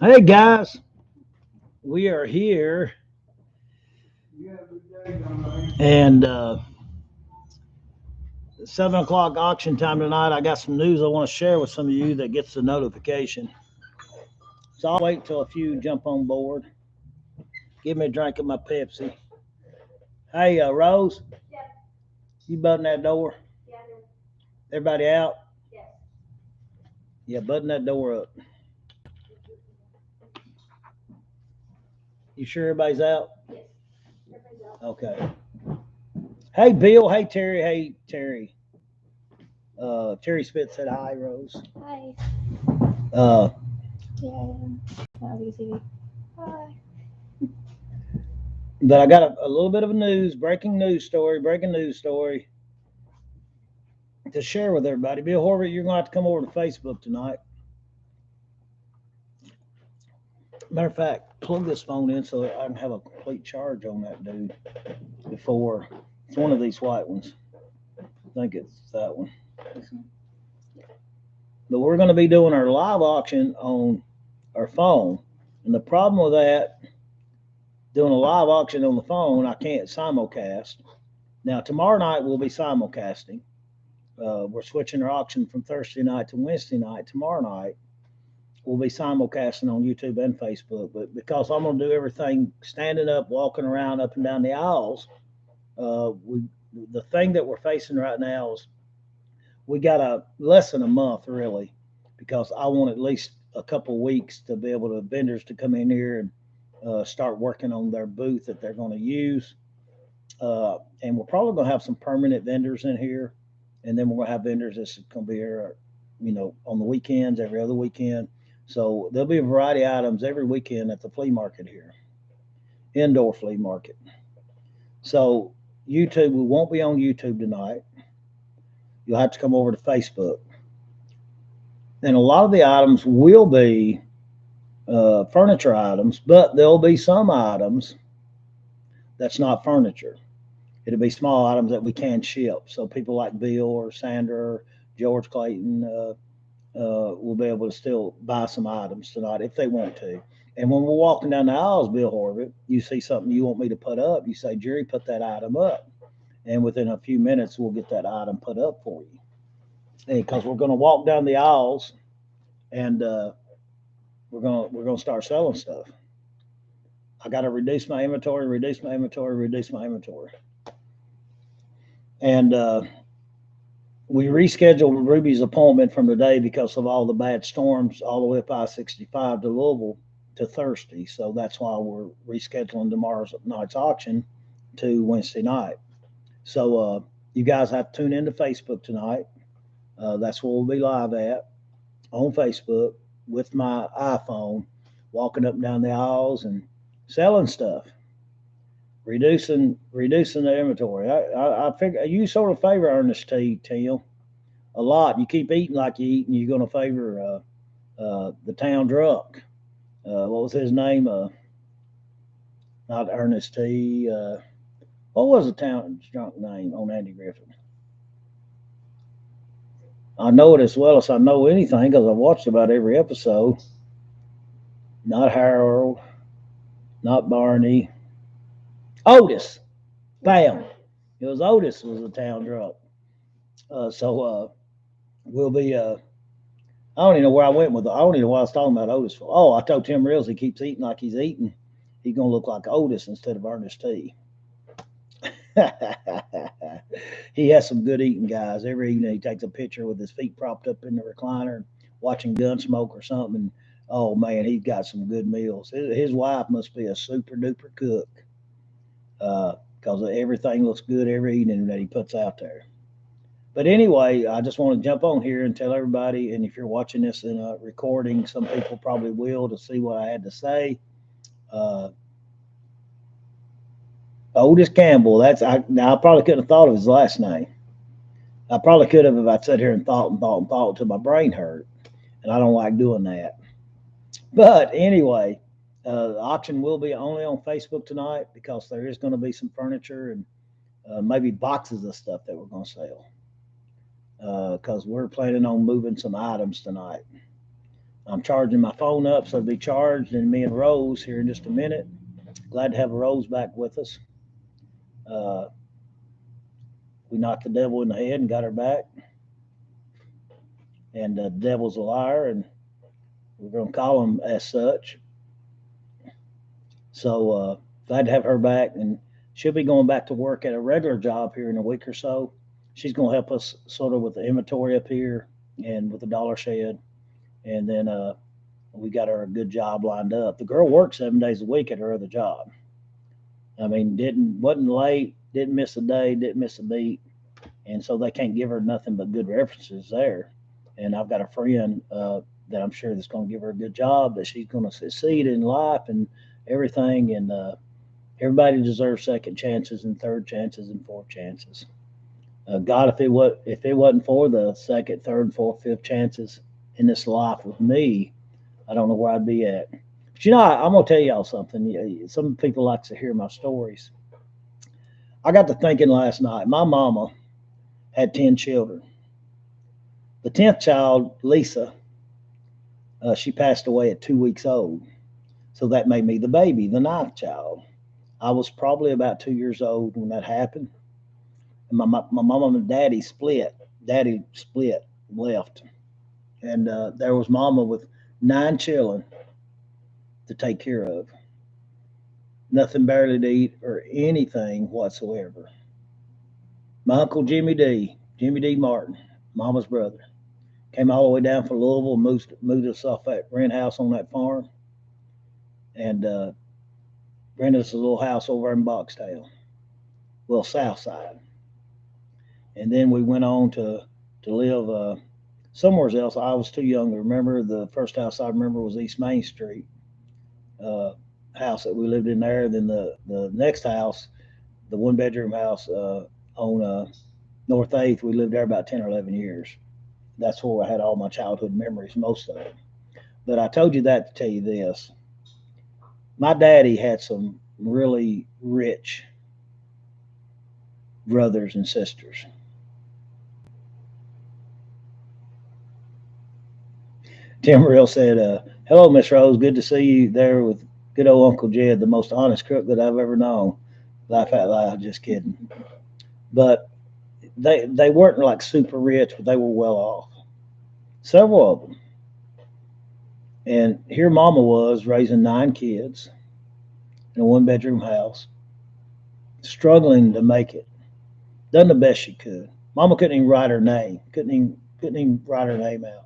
Hey guys, we are here and 7 o'clock auction time tonight. I got some news I want to share with some of you that gets the notification. So I'll wait till a few jump on board. Give me a drink of my Pepsi. Hey, Rose, you button that door? Everybody out? Yeah, button that door up. You sure everybody's out? Okay. Hey, Bill. Hey, Terry. Hey, Terry. Terry Spitz said hi, Rose. Hi. Uh, Yeah, that was easy. Hi. but I got a little bit of a breaking news story to share with everybody. Bill Horvath, you're going to have to come over to Facebook tonight. Matter of fact, plug this phone in so I can have a complete charge on that dude before. It's one of these white ones. I think it's that one. But we're going to be doing our live auction on our phone. And the problem with that, doing a live auction on the phone, I can't simulcast. Now, tomorrow night we'll be simulcasting. We're switching our auction from Thursday night to Wednesday night. Tomorrow night we'll be simulcasting on YouTube and Facebook. But because I'm going to do everything standing up, walking around up and down the aisles, the thing that we're facing right now is we got less than a month really, because I want at least a couple weeks to be able to vendors to come in here and start working on their booth that they're going to use. And we're probably going to have some permanent vendors in here, and then we're going to have vendors that's going to be here, on the weekends, every other weekend. So there'll be a variety of items every weekend at the flea market here, indoor flea market. So YouTube, we won't be on YouTube tonight. You'll have to come over to Facebook. And a lot of the items will be furniture items, but there'll be some items that's not furniture. It'll be small items that we can ship. So people like Bill or Sandra or George Clayton will be able to still buy some items tonight if they want to. And when we're walking down the aisles, Bill Horvath, you see something you want me to put up, you say, Jerry, put that item up. And within a few minutes, we'll get that item put up for you. Because we're going to walk down the aisles and we're gonna start selling stuff. I got to reduce my inventory. And we rescheduled Ruby's appointment from today because of all the bad storms all the way up I-65 to Louisville to Thursday. So that's why we're rescheduling tomorrow's night's auction to Wednesday night. So you guys have to tune into Facebook tonight. That's where we'll be live at on Facebook with my iPhone, walking up and down the aisles and selling stuff, reducing the inventory. I figure you sort of favor Ernest T. Tim a lot. You keep eating like you eat, and you're going to favor the town drunk. What was his name? Not Ernest T. What was the town drunk name on Andy Griffin? I know it as well as I know anything because I've watched about every episode. Not Harold, not Barney. Otis. Bam. It was Otis was the town drunk. So we'll be. I don't even know where I went with it. I don't even know what I was talking about Otis for. Oh, I told Tim Reels he keeps eating like he's eating. He's gonna look like Otis instead of Ernest T. He has some good eating, guys. Every evening he takes a picture with his feet propped up in the recliner, watching Gunsmoke or something. And, oh man, he's got some good meals. His wife must be a super duper cook because everything looks good every evening that he puts out there. But anyway, I just want to jump on here and tell everybody. And if you're watching this in a recording, some people probably will to see what I had to say. Otis Campbell. Now I probably couldn't have thought of his last name. I probably could have if I sat here and thought till my brain hurt, and I don't like doing that. But anyway, the auction will be only on Facebook tonight because there is going to be some furniture and maybe boxes of stuff that we're going to sell because we're planning on moving some items tonight. I'm charging my phone up, so it'll be charged, and me and Rose here in just a minute. Glad to have Rose back with us. Uh, we knocked the devil in the head and got her back, and the devil's a liar, and we're going to call him as such. So glad to have her back, and she'll be going back to work at a regular job here in a week or so. She's going to help us sort of with the inventory up here and with the dollar shed, and then we got her a good job lined up. The girl worked 7 days a week at her other job. I mean, wasn't late, didn't miss a day, didn't miss a beat, and so they can't give her nothing but good references there. And I've got a friend that I'm sure that's going to give her a good job, that she's going to succeed in life and everything. And everybody deserves second chances and third chances and fourth chances. God, if it wasn't for the second, third, fourth, fifth chances in this life with me, I don't know where I'd be at. But I'm gonna tell y'all something. Some people like to hear my stories. I got to thinking last night. My mama had 10 children. The 10th child, Lisa, she passed away at 2 weeks old. So that made me the baby, the 9th child. I was probably about 2 years old when that happened. And my mama and daddy split. Daddy split, left. And there was mama with 9 children to take care of. Nothing barely to eat or anything whatsoever. My uncle Jimmy D. Martin, mama's brother, came all the way down from Louisville, moved us off that rent house on that farm, and rented us a little house over in Boxtown, well, south side. And then we went on to live somewhere else. I was too young to remember. The first house I remember was East Main Street house that we lived in there. Then the next house, the 1 bedroom house on North 8th, we lived there about 10 or 11 years. That's where I had all my childhood memories, most of them. But I told you that to tell you this. My daddy had some really rich brothers and sisters. Tim Real said, hello, Miss Rose. Good to see you there with good old Uncle Jed, the most honest crook that I've ever known. Laugh out loud, just kidding. But they weren't like super rich, but they were well off. Several of them. And here Mama was raising 9 kids in a 1 bedroom house, struggling to make it. Done the best she could. Mama couldn't even write her name. Couldn't even write her name out.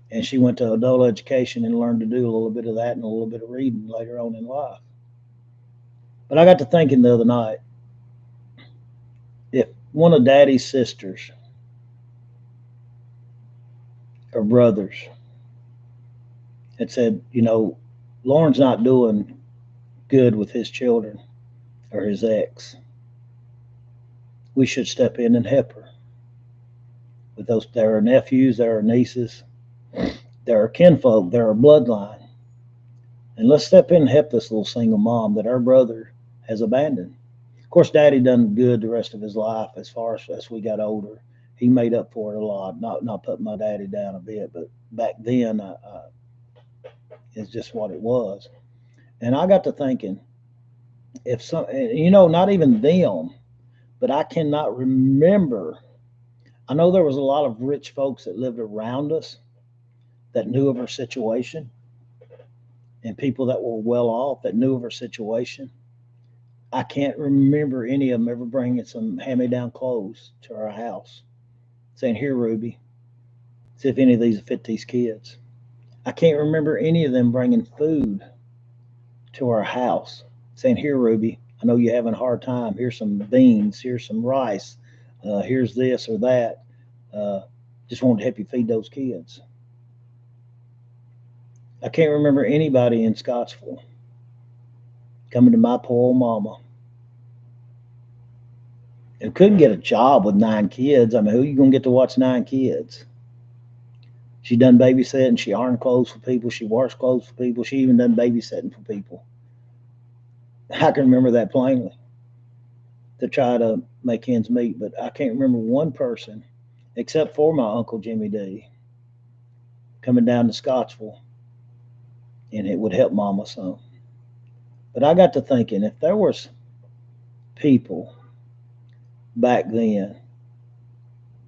And she went to adult education and learned to do a little bit of that and a little bit of reading later on in life. But I got to thinking the other night, if one of Daddy's sisters or brothers had said, Lauren's not doing good with his children or his ex, we should step in and help her. With those, there are nephews, there are nieces, there are kinfolk, there are bloodline. And let's step in and help this little single mom that our brother has abandoned. Of course, Daddy done good the rest of his life as far as we got older. He made up for it a lot. Not putting my daddy down a bit, but back then, it's just what it was. And I got to thinking, if some, not even them, but I cannot remember. I know there was a lot of rich folks that lived around us that knew of her situation, and people that were well off that knew of her situation. I can't remember any of them ever bringing some hand-me-down clothes to our house, saying, "Here, Ruby, see if any of these will fit these kids." I can't remember any of them bringing food to our house, saying, "Here, Ruby, I know you're having a hard time. Here's some beans. Here's some rice. Here's this or that. Just wanted to help you feed those kids." I can't remember anybody in Scottsville coming to my poor old mama and couldn't get a job with 9 kids. I mean, who are you going to get to watch 9 kids? She done babysitting. She ironed clothes for people. She washed clothes for people. She even done babysitting for people. I can remember that plainly, to try to make ends meet. But I can't remember one person, except for my Uncle Jimmy D, coming down to Scottsville, and it would help Mama some. But I got to thinking, if there was people back then,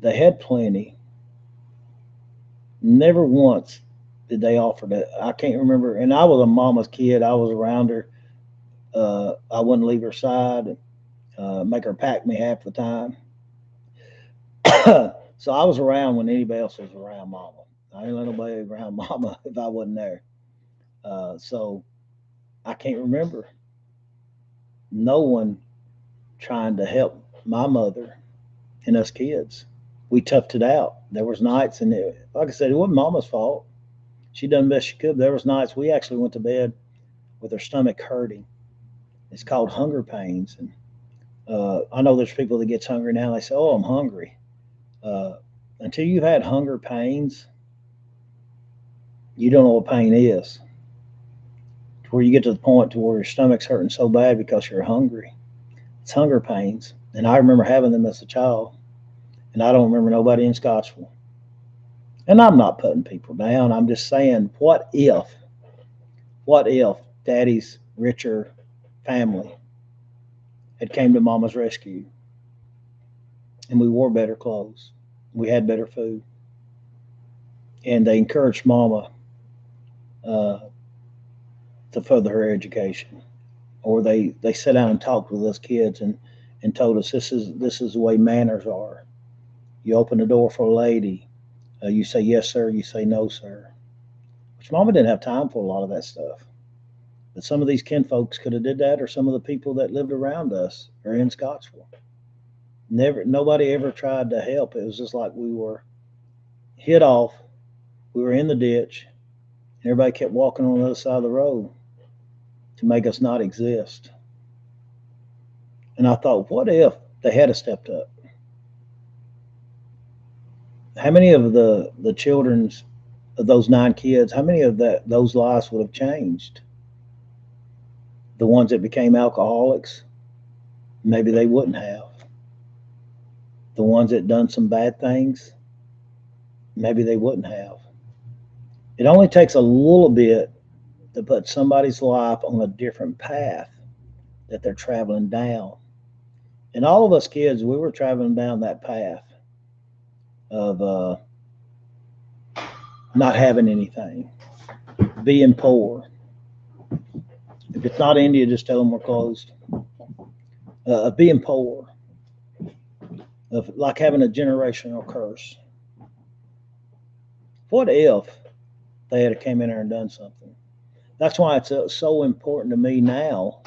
they had plenty. Never once did they offer that. I can't remember. And I was a mama's kid. I was around her. I wouldn't leave her side. Make her pack me half the time. So I was around when anybody else was around mama. I didn't let nobody around mama if I wasn't there. So I can't remember no one trying to help my mother and us kids. We toughed it out. There was nights, and like I said, it wasn't mama's fault. She done the best she could. There was nights we actually went to bed with her stomach hurting. It's called hunger pains, and I know there's people that gets hungry now. They say, "Oh, I'm hungry." Uh, until you've had hunger pains, you don't know what pain is. To where you get to the point to where your stomach's hurting so bad because you're hungry. It's hunger pains, and I remember having them as a child, and I don't remember nobody in Scottsville. And I'm not putting people down. I'm just saying, what if Daddy's richer family had came to Mama's rescue, and we wore better clothes, we had better food, and they encouraged Mama uh, to further her education, or they sat down and talked with us kids and told us this is the way manners are. You open the door for a lady, you say yes sir, you say no sir. Which Mama didn't have time for a lot of that stuff. But some of these kin folks could have did that, or some of the people that lived around us are in Scottsville. Nobody ever tried to help. It was just like we were hit off. We were in the ditch, and everybody kept walking on the other side of the road to make us not exist. And I thought, what if they had stepped up? How many of the children's of those 9 kids? How many of those lives would have changed? The ones that became alcoholics, maybe they wouldn't have. The ones that done some bad things, maybe they wouldn't have. It only takes a little bit to put somebody's life on a different path that they're traveling down. And all of us kids, we were traveling down that path of not having anything, being poor. If it's not India, just tell them we're closed. Of being poor, of like having a generational curse. What if they had came in there and done something? That's why it's so important to me now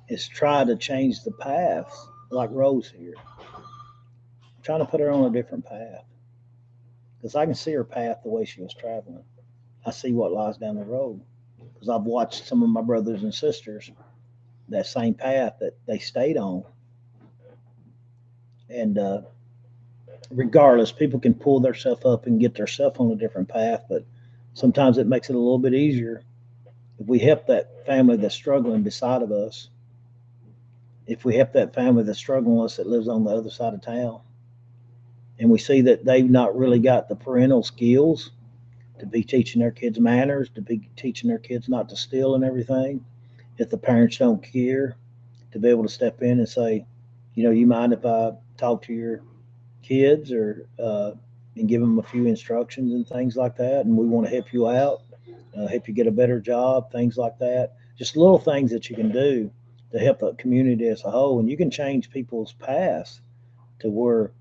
is try to change the paths like Rose here. I'm trying to put her on a different path because I can see her path the way she was traveling. I see what lies down the road because I've watched some of my brothers and sisters that same path that they stayed on. And regardless, people can pull themselves up and get themselves on a different path, but sometimes it makes it a little bit easier if we help that family that's struggling beside of us. If we help that family that's struggling with us that lives on the other side of town, and we see that they've not really got the parental skills to be teaching their kids manners, to be teaching their kids not to steal and everything, if the parents don't care, to be able to step in and say, you mind if I talk to your kids or and give them a few instructions and things like that, and we want to help you out, help you get a better job, things like that. Just little things that you can do to help the community as a whole, and you can change people's paths to where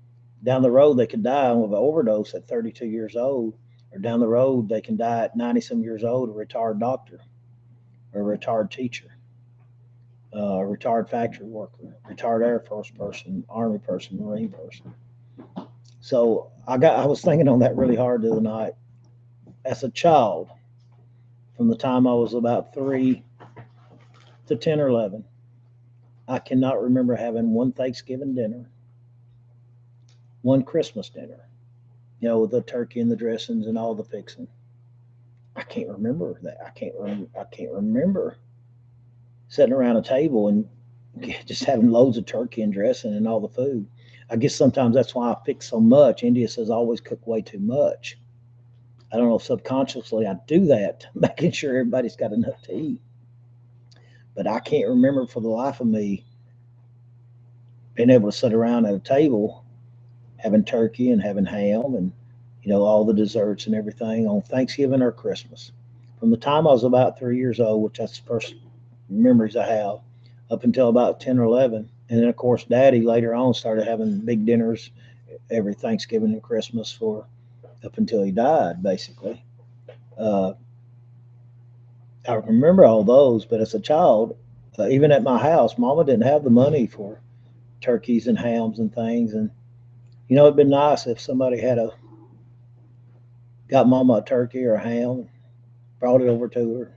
down the road they could die of an overdose at 32 years old, or down the road they can die at 90 some years old, a retired doctor or a retired teacher, a retired factory worker, retired Air Force person, Army person, Marine person. So I was thinking on that really hard the other night. As a child, from the time I was about 3 to 10 or 11, I cannot remember having one Thanksgiving dinner, one Christmas dinner, with the turkey and the dressings and all the fixing. I can't remember that. I can't remember sitting around a table and just having loads of turkey and dressing and all the food. I guess sometimes that's why I fix so much. India says I always cook way too much. I don't know, subconsciously I do that, making sure everybody's got enough to eat. But I can't remember for the life of me being able to sit around at a table having turkey and having ham and all the desserts and everything on Thanksgiving or Christmas. From the time I was about 3 years old, which that's the first memories I have, up until about 10 or 11. And then, of course, Daddy later on started having big dinners every Thanksgiving and Christmas for up until he died, basically. Uh, I remember all those, but as a child, even at my house, Mama didn't have the money for turkeys and hams and things. And it'd been nice if somebody had got Mama a turkey or a ham, brought it over to her.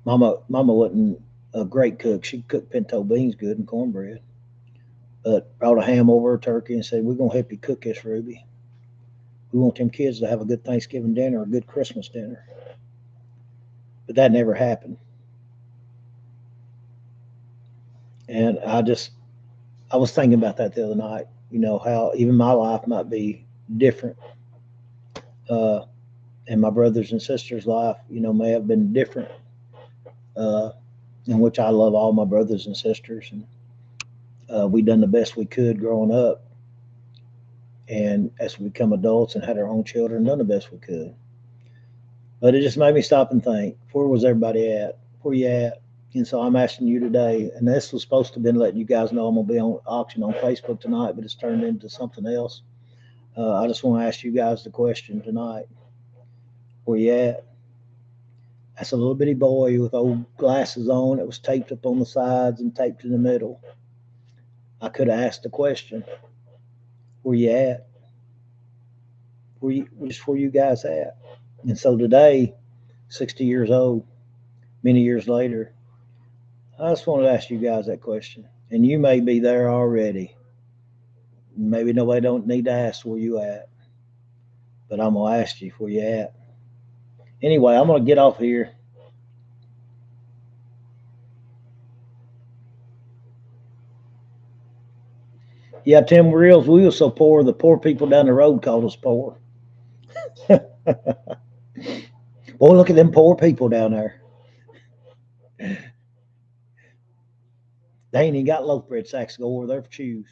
Mama wasn't a great cook. She cooked pinto beans good and cornbread, but brought a ham over a turkey and said, "We're gonna help you cook this, Ruby. We want them kids to have a good Thanksgiving dinner, a good Christmas dinner." But that never happened. And I was thinking about that the other night. How even my life might be different, uh, and my brothers and sisters' life, may have been different. Uh, in which I love all my brothers and sisters, and we done the best we could growing up. And as we become adults and had our own children, done the best we could. But it just made me stop and think, where was everybody at? Where you at? And so I'm asking you today, and this was supposed to have been letting you guys know I'm gonna be on auction on Facebook tonight, but it's turned into something else. I just want to ask you guys the question tonight: where you at? That's a little bitty boy with old glasses on that was taped up on the sides and taped in the middle. I could have asked the question: where you at? Where you guys at? And so today, 60 years old, many years later, I just want to ask you guys that question. And you may be there already. Maybe nobody don't need to ask where you at, but I'm gonna ask you where you at. Anyway, I'm gonna get off here. Yeah, Tim Reels, we were so poor, the poor people down the road called us poor. Boy, look at them poor people down there. They ain't even got loaf bread sacks to go over there for shoes.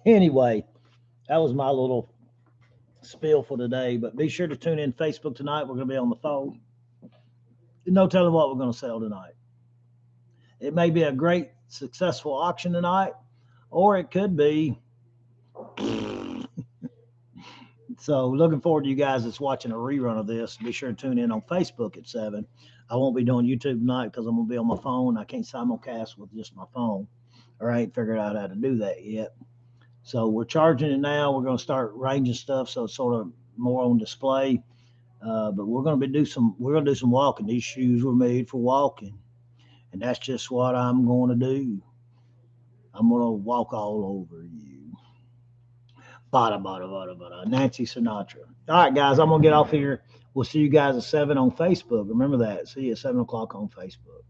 Anyway, that was my little spiel for today. But be sure to tune in Facebook tonight. We're going to be on the phone. No telling what we're going to sell tonight. It may be a great, successful auction tonight, or it could be. So, looking forward to you guys that's watching a rerun of this. Be sure to tune in on Facebook at 7. I won't be doing YouTube tonight because I'm going to be on my phone. I can't simulcast with just my phone, or I ain't figured out how to do that yet. So, we're charging it now. We're going to start ranging stuff so it's sort of more on display. But we're going to do some walking. These shoes were made for walking, and that's just what I'm going to do. I'm going to walk all over you. Bada, bada, bada, bada. Nancy Sinatra. All right, guys, I'm going to get off here. We'll see you guys at 7 on Facebook. Remember that. See you at 7 o'clock on Facebook.